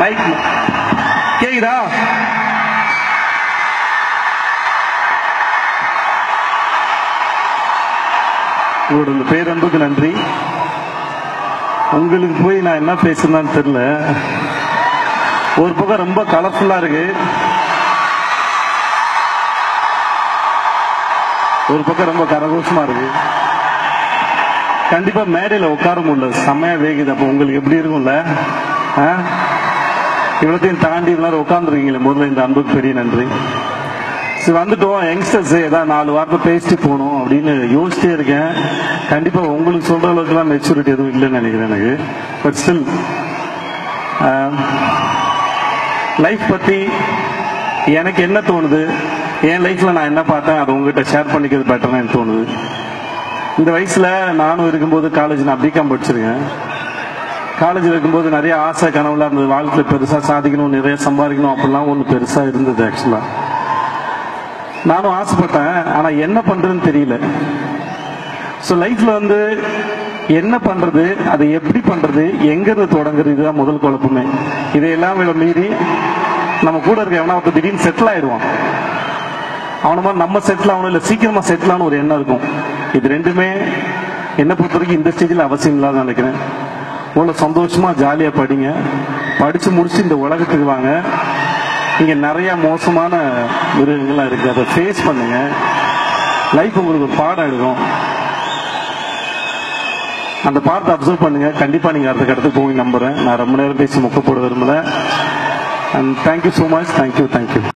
Mic கேக்குதா? உங்களோட பேரன்புக்கு நன்றி. உங்களுக்கு போய் நான் என்ன பேசுறேன்னு தெரியல. ஒரு பக்கம் ரொம்ப கலர்ஃபுல்லா இருக்கு, ஒரு பக்கம் ரொம்ப கரகோஷமா இருக்கு. கண்டிப்பா மேடையில உட்கார முடியல, செம்மையா வேகுது. அப்ப உங்களுக்கு எப்படி இருக்கும்ல? இவ்வளத்தையும் தாண்டி எல்லாரும் உட்கார்ந்துருக்கீங்களே, முதல்ல இந்த அன்புக்கு பெரிய நன்றி. வந்துட்டோம் யங்ஸ்டர்ஸ், ஏதாவது 4 வார்த்தை பேசிட்டு போகணும் அப்படின்னு யோசிச்சே இருக்கேன். கண்டிப்பா உங்களுக்கு சொல்ற அளவுக்கு எல்லாம் மெச்சூரிட்டி எதுவும் இல்லைன்னு நினைக்கிறேன் எனக்கு. பட் ஸ்டில் லைஃப் பத்தி எனக்கு என்ன தோணுது, என் லைஃப்ல நான் என்ன பார்த்தேன், அதை உங்ககிட்ட ஷேர் பண்ணிக்கிறது பெட்டர்னு எனக்கு தோணுது. இந்த வயசுல நானும் இருக்கும்போது காலேஜ் நான் பிகாம் படிச்சிருக்கேன். காலேஜில் இருக்கும்போது நிறைய ஆசை கனவுலாம் இருந்தது. வாழ்க்கையில் பெருசா சாதிக்கணும், நிறைய சம்பாதிக்கணும் அப்படிலாம் ஒன்று பெருசா இருந்தது. ஆக்சுவலா நானும் ஆசைப்பட்டேன், ஆனா என்ன பண்றதுன்னு தெரியல. ஸோ லைஃப்ல என்ன பண்றது, அதை எப்படி பண்றது, எங்கிருந்து தொடங்குறது, இதுதான் முதல் குழப்பமே. இதையெல்லாம் மீறி நம்ம கூட இருக்க எவனா ஒருத்தர் திடீர்னு செட்டில் ஆயிடுவான். அவன மாதிரி நம்ம செட்டில் ஆகணும், இல்லை சீக்கிரமா செட்டில் ஆகணும் ஒரு எண்ணம் இருக்கும். இது ரெண்டுமே என்ன பொறுத்த வரைக்கும் இந்த ஸ்டேஜில் அவசியம் இல்லாத நினைக்கிறேன். இவ்வளோ சந்தோஷமா ஜாலியா படிங்க, படிச்சு முடிச்சு இந்த உலகத்துக்கு வாங்க. இங்க நிறைய மோசமான மிருகங்கள்லாம் இருக்கு, அதை ஃபேஸ் பண்ணுங்க. லைஃப் உங்களுக்கு ஒரு பாடம் எடுக்கும், அந்த பாடத்தை அப்சர்வ் பண்ணுங்க. கண்டிப்பா நீங்க அடுத்த கடத்துக்கு போய் நம்புறேன். நான் ரொம்ப நேரம் பேசி முக்க போட விரும்பல. And thank you so much. Thank you.